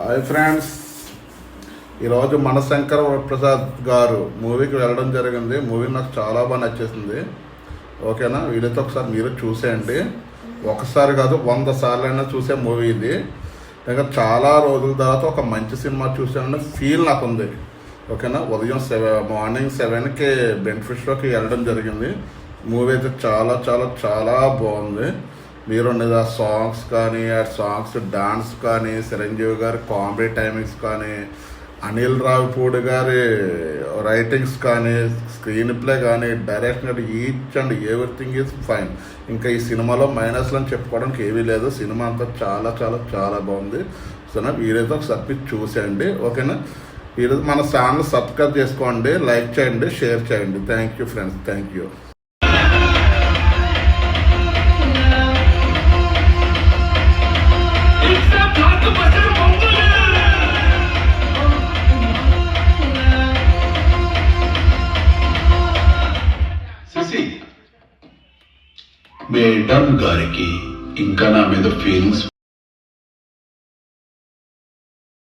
Hi friends, ఈరోజు మనశంకర ప్రసాద్ గారు మూవీకి వెళ్ళడం జరిగింది. మూవీ నాకు చాలా బాగా నచ్చేసింది. ఓకేనా, వీడియోతో ఒకసారి మీరు చూసేయండి. ఒకసారి కాదు 100 సార్లైనా చూసే మూవీ ఇది. ఇంకా చాలా రోజుల తర్వాత ఒక మంచి సినిమా చూసానని ఫీల్ నాకు ఉంది. ఓకేనా, ఉదయం మార్నింగ్ 7కి బెనిఫిట్ షోకి వెళ్ళడం జరిగింది. మూవీ అయితే చాలా చాలా చాలా బాగుంది. మీరు ఆ సాంగ్స్ కానీ, ఆ సాంగ్స్ డాన్స్ కానీ, చిరంజీవి గారి కామెడీ టైమింగ్స్ కానీ, అనిల్ రావిపూడి గారి రైటింగ్స్ కానీ, స్క్రీన్ ప్లే కానీ, డైరెక్షన్ కానీ, each and everything is fine. ఇంకా ఈ సినిమాలో మైనస్లు అని చెప్పుకోవడానికి ఏమీ లేదు. సినిమా అంతా చాలా చాలా చాలా బాగుంది. సో వీడియోతో ఒకసారి చూసేయండి. ఓకేనా, ఈరోజు మన ఛానల్ సబ్స్క్రైబ్ చేసుకోండి, లైక్ చేయండి, షేర్ చేయండి. Thank you friends, thank you. Madam గారికి ఇంకా నా మీద ఫీలింగ్స్